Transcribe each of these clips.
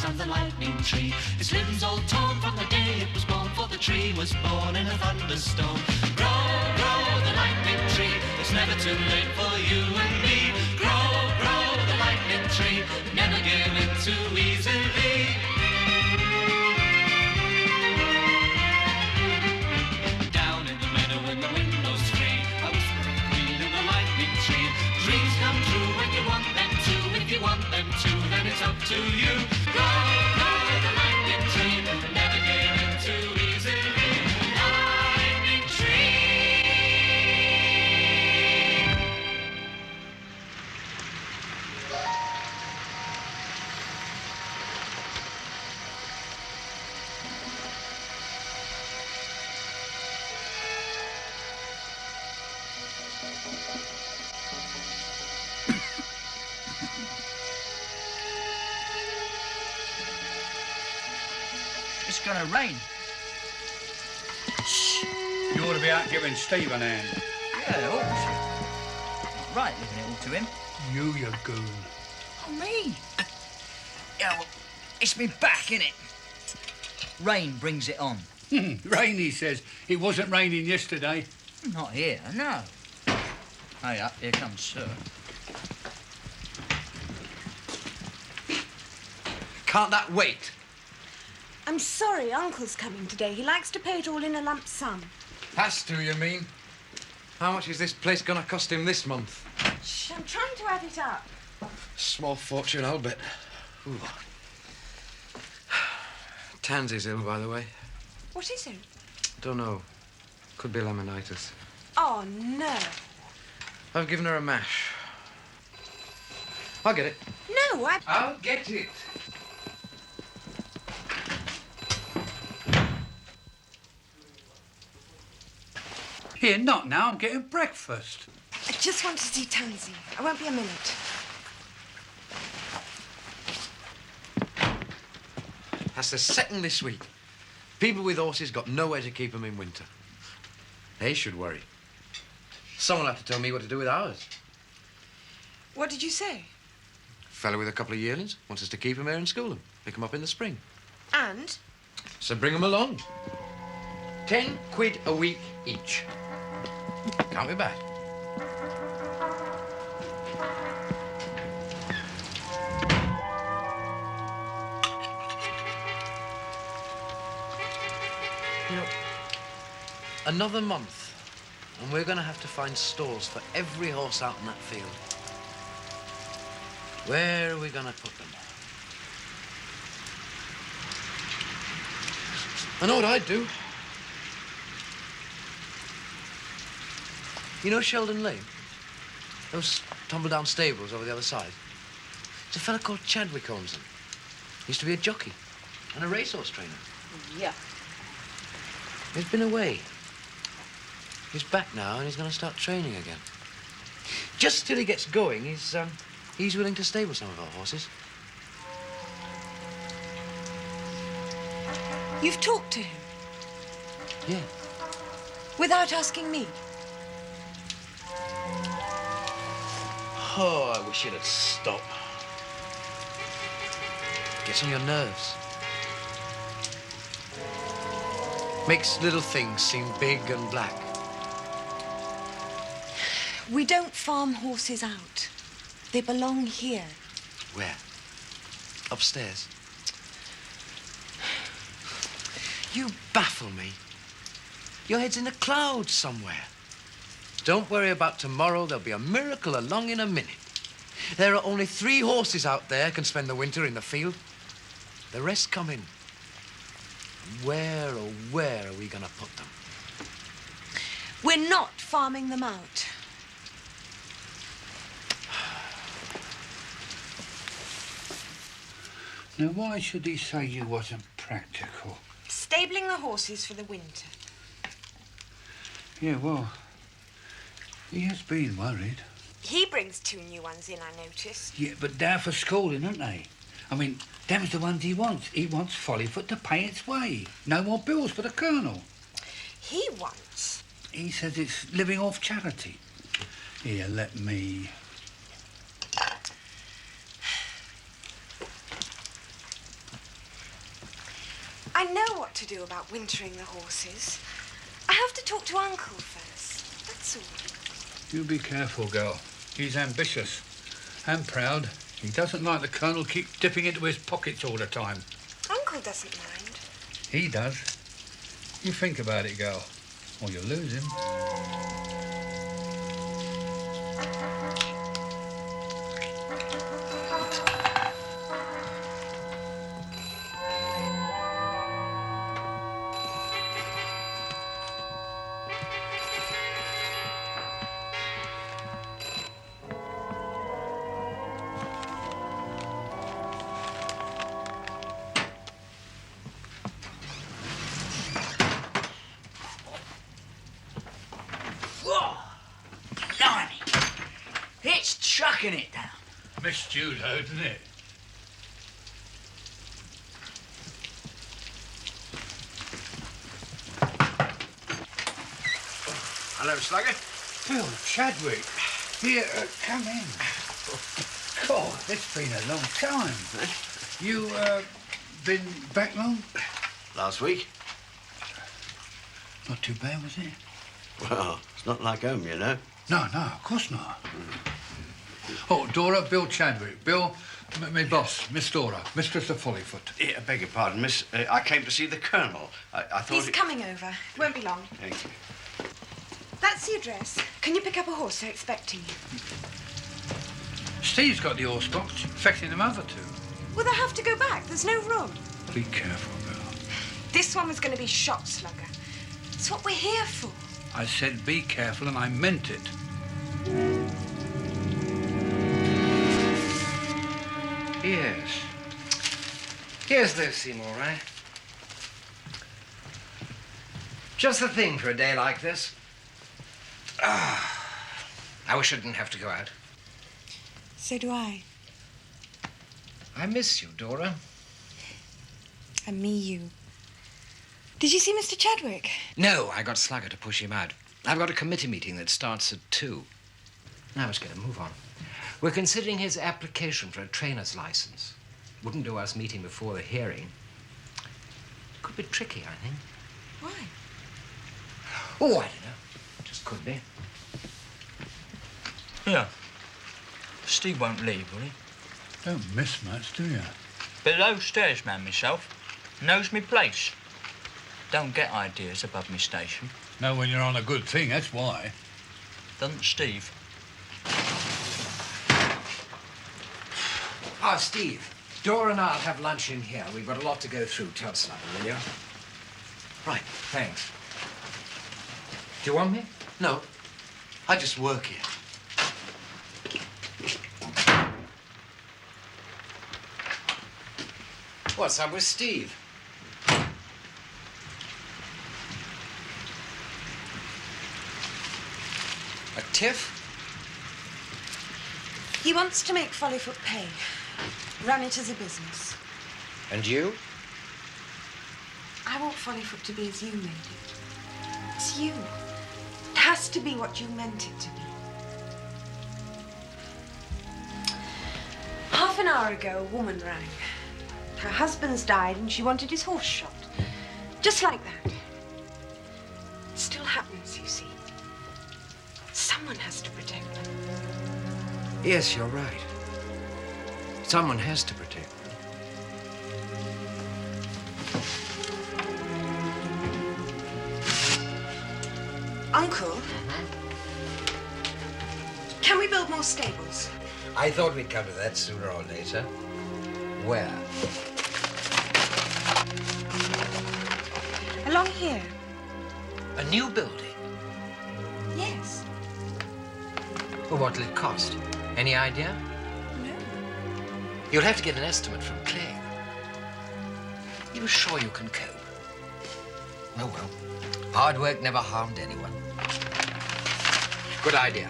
house of the lightning tree. Its limbs all torn from the day it was born, for the tree was born in a thunderstorm. Grow, grow the lightning tree, it's never too late for you and me. Grow, grow the lightning tree, never give in too easily. Down in the meadow when the window's free, a whispering queen in the lightning tree. Dreams come true when you want them to. If you want them to, then it's up to you. Grow, grow the lightning tree, never give in too easily. Lightning tree. It's gonna rain. Shh. You ought to be out giving Steve an hand. Yeah, ought to. Not right, leaving it all to him. You goon. Oh, me? Yeah, well, it's me back, innit? Rain brings it on. Rain, he says. It wasn't raining yesterday. Not here, no. Hurry up, here comes Sir. Can't that wait? I'm sorry, Uncle's coming today. He likes to pay it all in a lump sum. Has to, you mean? How much is this place gonna cost him this month? Shh, I'm trying to add it up. Small fortune, I'll bet. Ooh. Tansy's ill, by the way. What is it? Don't know. Could be laminitis. Oh, no. I've given her a mash. I'll get it. No, I'll get it. Here, not now. I'm getting breakfast. I just want to see Tansy. I won't be a minute. That's the second this week. People with horses got nowhere to keep them in winter. They should worry. Someone will have to tell me what to do with ours. What did you say? Fellow with a couple of yearlings wants us to keep them here and school them. Pick them up in the spring. And? So bring them along. 10 quid a week each. Can't be bad. You know, another month, and we're going to have to find stalls for every horse out in that field. Where are we going to put them? I know what I'd do. You know Sheldon Lane? Those tumble-down stables over the other side? There's a fella called Chadwick owns them. He used to be a jockey and a racehorse trainer. Yeah. He's been away. He's back now and he's going to start training again. Just till he gets going, he's willing to stable some of our horses. You've talked to him? Yeah. Without asking me? Oh, I wish it'd stop. Gets on your nerves. Makes little things seem big and black. We don't farm horses out. They belong here. Where? Upstairs? You baffle me. Your head's in the clouds somewhere. Don't worry about tomorrow. There'll be a miracle along in a minute. There are only 3 horses out there can spend the winter in the field. The rest come in. Where, oh, where are we going to put them? We're not farming them out. Now, why should he say you wasn't practical? Stabling the horses for the winter. Yeah, well, he has been worried. He brings 2 new ones in, I noticed. Yeah, but they're for schooling, aren't they? I mean, them's the ones he wants. He wants Follyfoot to pay its way. No more bills for the Colonel. He wants? He says it's living off charity. Here, let me... I know what to do about wintering the horses. I have to talk to Uncle first, that's all. You be careful, girl. He's ambitious and proud. He doesn't like the Colonel keep dipping into his pockets all the time. Uncle doesn't mind. He does. You think about it, girl, or you'll lose him. It's chucking it down. Missed you, though, didn't it? Hello, Slugger. Bill Chadwick. Here, come in. God, it's been a long time. You, been back long? Last week? Not too bad, was it? Well, it's not like home, you know. No, of course not. Oh, Dora, Bill Chadwick. Bill, my boss, Miss Dora, Mistress of Follyfoot. Yeah, I beg your pardon, miss. I came to see the Colonel. I thought... He's coming over. It won't be long. Thank you. That's the address. Can you pick up a horse? They're expecting you. Steve's got the horse box, expecting the mother to. Well, they'll have to go back. There's no room. Be careful, girl. This one was going to be shot, Slugger. It's what we're here for. I said be careful, and I meant it. Yes. Yes, those seem all right. Just the thing for a day like this. I wish I didn't have to go out. So do I. I miss you, Dora. And me, you. Did you see Mr. Chadwick? No, I got Slugger to push him out. I've got a committee meeting that starts at 2. Now let's get a move on. We're considering his application for a trainer's license. Wouldn't do us meeting before the hearing. Could be tricky, I think. Why? Oh, I don't know. Just could be. Yeah. Steve won't leave, will he? Don't miss much, do you? Below stairs man myself. Knows me place. Don't get ideas above me station. Know when you're on a good thing, that's why. Doesn't Steve? Ah, Steve. Dora and I'll have lunch in here. We've got a lot to go through. Tell Slugger, will you? Right, thanks. Do you want me? No, I just work here. What's up with Steve? A tiff? He wants to make Follyfoot pay. Run it as a business. And you? I want Follyfoot to be as you made it. It's you. It has to be what you meant it to be. Half an hour ago, a woman rang. Her husband's died and she wanted his horse shot. Just like that. It still happens, you see. Someone has to protect them. Yes, you're right. Someone has to protect them. Uncle, can we build more stables? I thought we'd come to that sooner or later. Where? Along here. A new building? Yes. Well, what'll it cost? Any idea? No. You'll have to get an estimate from Clay. You're sure you can cope? Oh, well. Hard work never harmed anyone. Good idea.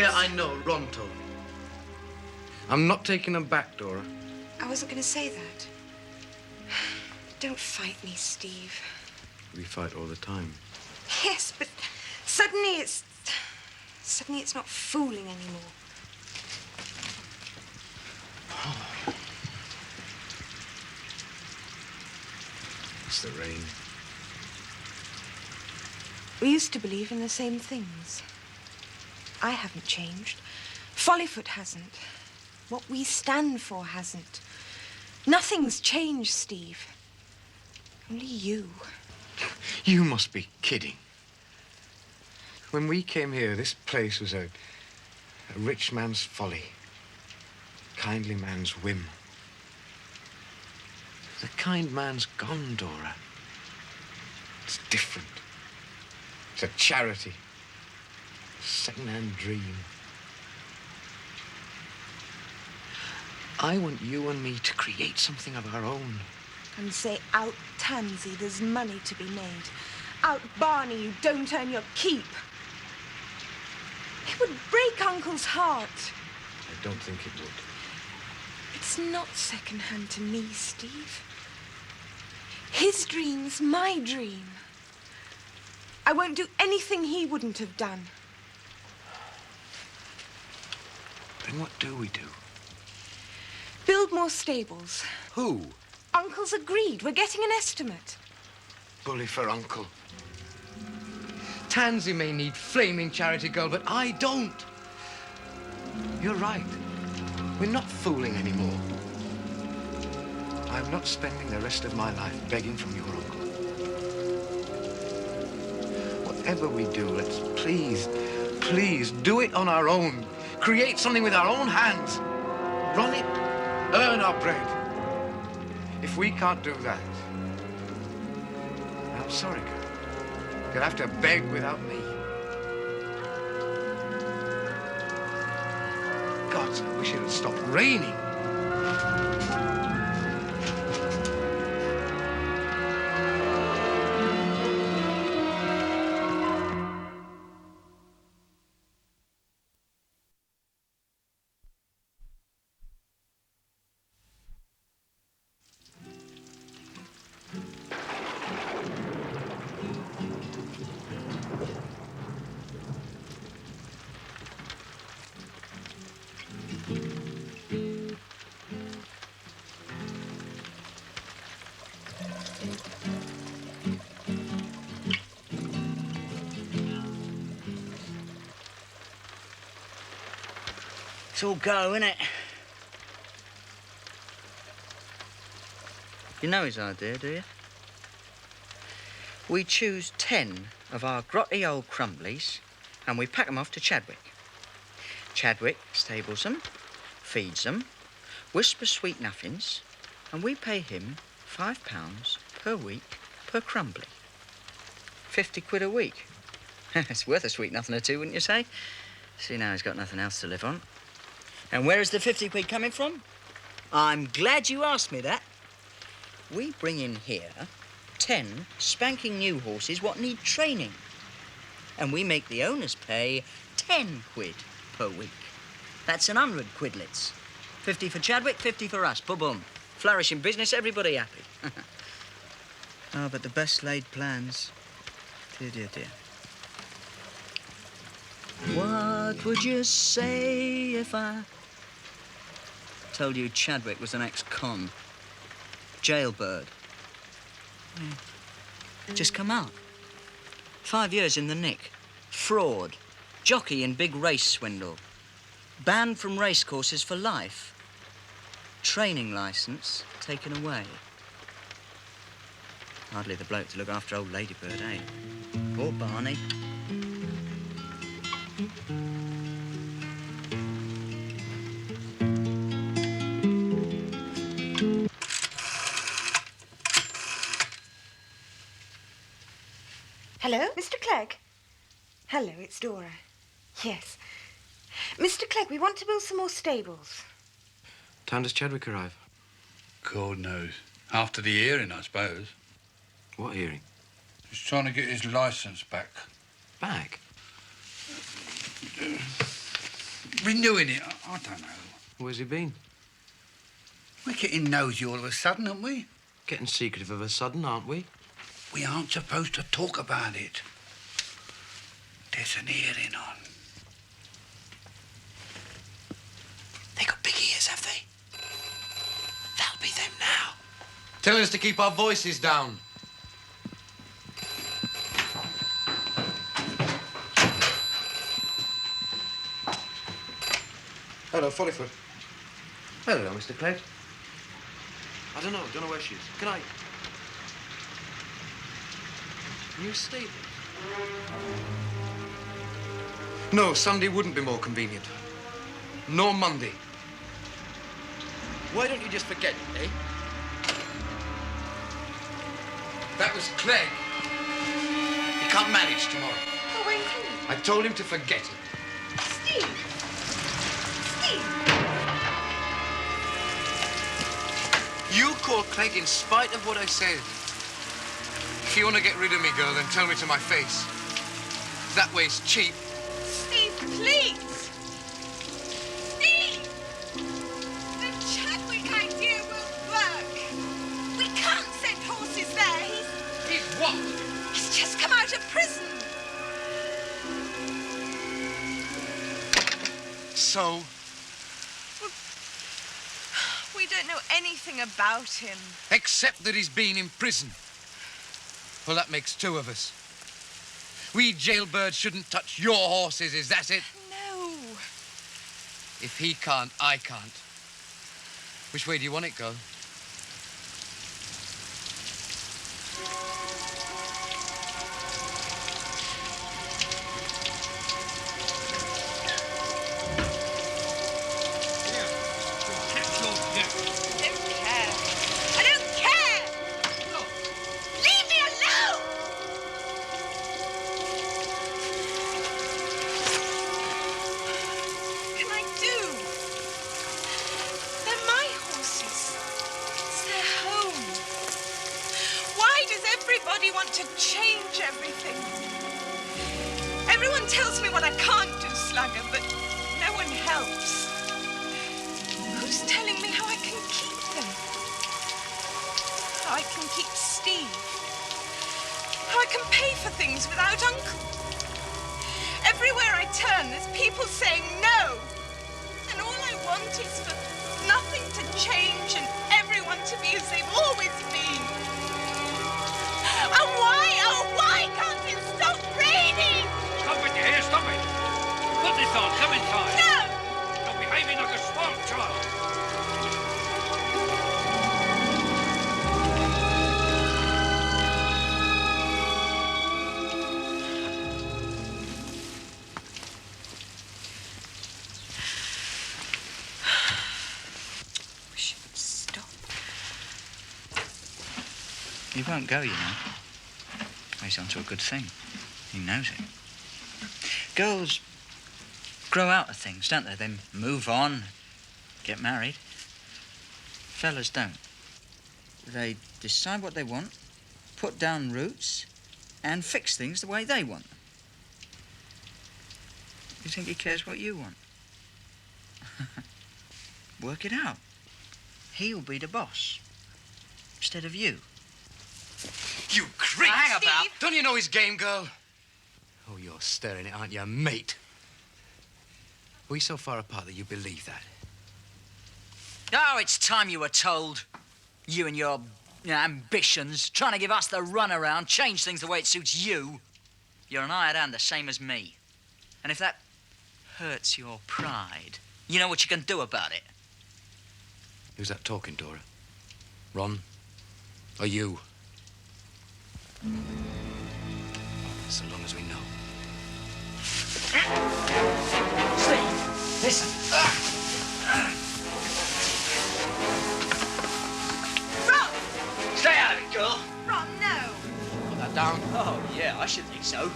Yeah, I know. Ron told me. I'm not taking them back, Dora. I wasn't going to say that. Don't fight me, Steve. We fight all the time. Yes, but suddenly it's not fooling anymore. It's the rain. We used to believe in the same things. I haven't changed. Follyfoot hasn't. What we stand for hasn't. Nothing's changed, Steve. Only you. You must be kidding. When we came here, this place was a rich man's folly, a kindly man's whim. The kind man's gone, Dora. It's different. It's a charity, a second-hand dream. I want you and me to create something of our own. And say, out Tansy, there's money to be made. Out Barney, you don't earn your keep. It would break Uncle's heart. I don't think it would. It's not second-hand to me, Steve. His dream's my dream. I won't do anything he wouldn't have done. Then what do we do? Build more stables. Who? Uncle's agreed. We're getting an estimate. Bully for Uncle. Tansy may need flaming charity girl, but I don't. You're right. We're not fooling anymore. I'm not spending the rest of my life begging from your uncle. Whatever we do, let's please do it on our own. Create something with our own hands. Run it, earn our bread. If we can't do that, I'm sorry, girl. You'll have to beg without me. God, I wish it had stopped raining. It's all go, innit? You know his idea, do you? We choose 10 of our grotty old crumblies and we pack them off to Chadwick. Chadwick stables them, feeds them, whispers sweet nothings, and we pay him £5 per week per crumbly. 50 quid a week. It's worth a sweet nothing or two, wouldn't you say? See, now he's got nothing else to live on. And where is the 50 quid coming from? I'm glad you asked me that. We bring in here 10 spanking new horses what need training. And we make the owners pay 10 quid per week. That's 100 quidlets. 50 for Chadwick, 50 for us. Boom. Flourishing business, everybody happy. Oh, but the best laid plans. Dear, dear, dear. What would you say if I told you Chadwick was an ex-con? Jailbird. Just come out. 5 years in the nick. Fraud. Jockey in big race swindle. Banned from racecourses for life. Training licence taken away. Hardly the bloke to look after old Ladybird, eh? Or Barney. Hello, Mr. Clegg? Hello, it's Dora. Yes. Mr. Clegg, we want to build some more stables. Time does Chadwick arrive? God knows. After the hearing, I suppose. What hearing? He's trying to get his licence back. Back? renewing it. I don't know. Where's he been? We're getting nosy all of a sudden, aren't we? Getting secretive of a sudden, aren't we? We aren't supposed to talk about it. There's an hearing on. They got big ears, have they? That'll be them now. Telling us to keep our voices down. Hello, Follyfoot. Hello, Mr. Clegg. I don't know where she is. Can I... New stable? No, Sunday wouldn't be more convenient. Nor Monday. Why don't you just forget it, eh? That was Clegg. He can't manage tomorrow. Oh, wait a minute. I told him to forget it. Steve! Steve! You call Clegg in spite of what I said. If you want to get rid of me, girl, then tell me to my face. That way's cheap. Steve, please! Steve! The Chadwick idea won't work. We can't send horses there. He's what? He's just come out of prison. So? We don't know anything about him. Except that he's been in prison. Well, that makes two of us. We jailbirds shouldn't touch your horses, is that it? No. If he can't, I can't. Which way do you want it, girl? To change everything. Everyone tells me what I can't do, Slugger, but no one helps. Who's telling me how I can keep them? How I can keep Steve? How I can pay for things without Uncle? Everywhere I turn, there's people saying no. And all I want is for nothing to change and everyone to be as they've always been. And why can't it stop raining? Stop it, you hear? Stop it! Put this on, come inside. No! You're behaving like a spoiled child. We should stop. He won't go, you know. He's onto a good thing. He knows it. Girls grow out of things, don't they? They move on, get married. Fellas don't. They decide what they want, put down roots, and fix things the way they want them. You think he cares what you want? Work it out. He'll be the boss, instead of you. You creep! Hang about. Don't you know his game, girl? Oh, you're stirring it, aren't you, mate? Are we so far apart that you believe that? Oh, it's time you were told. You and your ambitions, trying to give us the runaround, change things the way it suits you. You're an hired hand, the same as me. And if that hurts your pride, you know what you can do about it. Who's that talking, Dora? Ron? Or you? So long as we know. Steve, listen. Ron! Stay out of it, girl. Ron, no. Put that down. Oh, yeah, I should think so.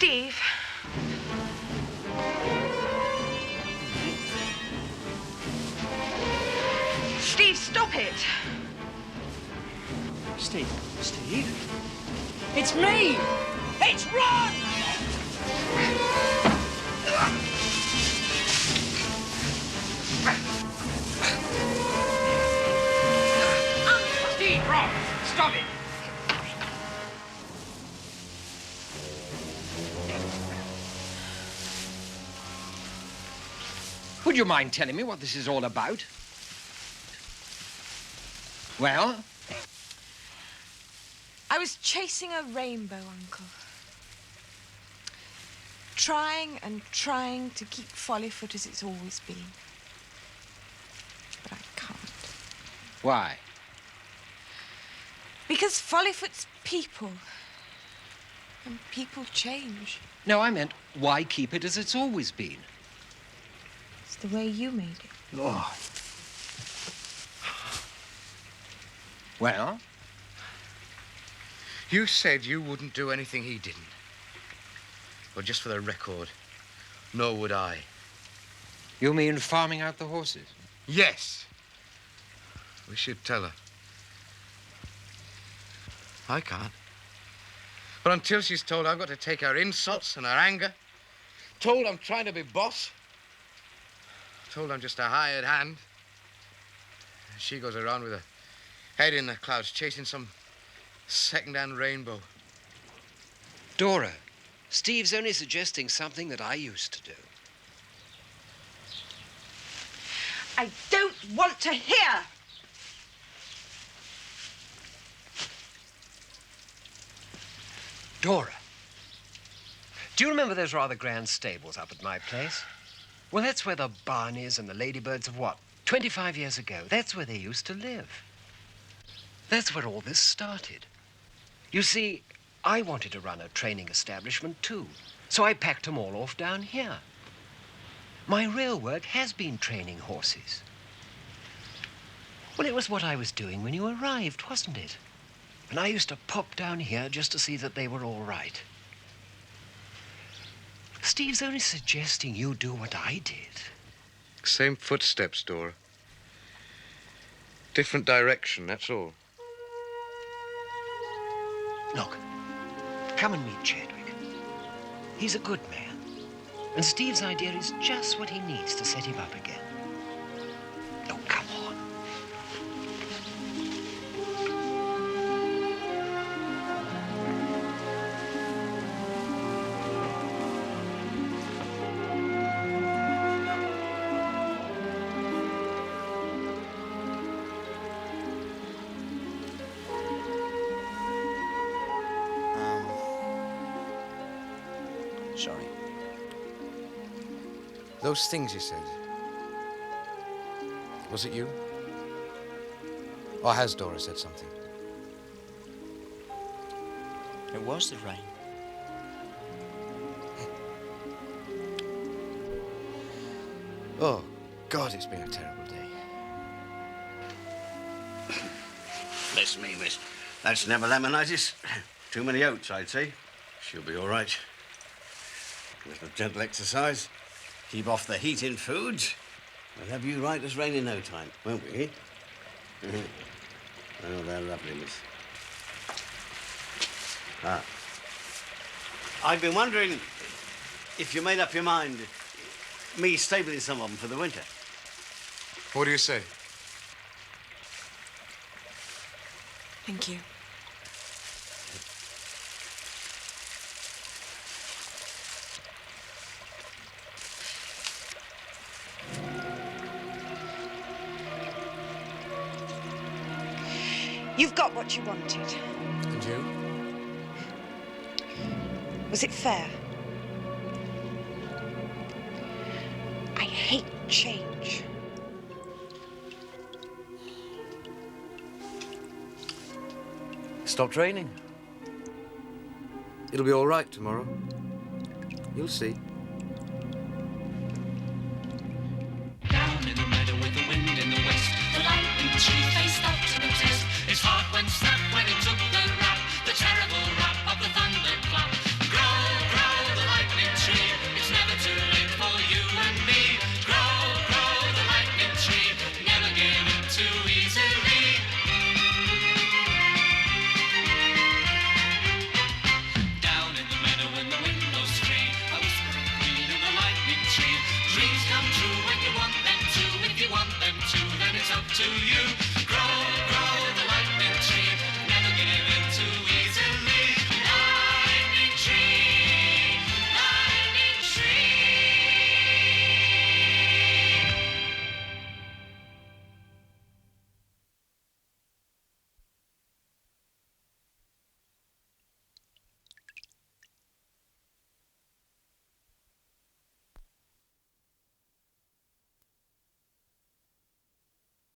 Steve. Steve, stop it. Steve? It's me! It's Ron! Steve, Ron, stop it. Would you mind telling me what this is all about? Well? I was chasing a rainbow, Uncle. Trying and trying to keep Follyfoot as it's always been. But I can't. Why? Because Follyfoot's people. And people change. No, I meant, why keep it as it's always been? It's the way you made it. Oh. Well? You said you wouldn't do anything he didn't. Well, just for the record, nor would I. You mean farming out the horses? Yes. We should tell her. I can't. But until she's told I've got to take her insults and her anger, told I'm trying to be boss, told I'm just a hired hand, she goes around with her head in the clouds chasing some second-hand rainbow. Dora, Steve's only suggesting something that I used to do. I don't want to hear! Dora, do you remember those rather grand stables up at my place? Well, that's where the barn is and the ladybirds of what? 25 years ago. That's where they used to live. That's where all this started. You see, I wanted to run a training establishment too, so I packed them all off down here. My real work has been training horses. Well, it was what I was doing when you arrived, wasn't it? And I used to pop down here just to see that they were all right. Steve's only suggesting you do what I did. Same footsteps, Dora. Different direction, that's all. Look, come and meet Chadwick. He's a good man. And Steve's idea is just what he needs to set him up again. Oh, come on. Sorry. Those things you said, was it you? Or has Dora said something? It was the rain. Oh, God, it's been a terrible day. Bless me, miss. That's never laminitis. Too many oats, I'd say. She'll be all right. With the gentle exercise, keep off the heat in foods, we'll have you right as rain in no time, won't we? Oh, they're lovely, miss. I've been wondering if you made up your mind, me stabling some of them for the winter. What do you say? Thank you. You've got what you wanted. And you? Was it fair? I hate change. Stop training. It'll be all right tomorrow. You'll see.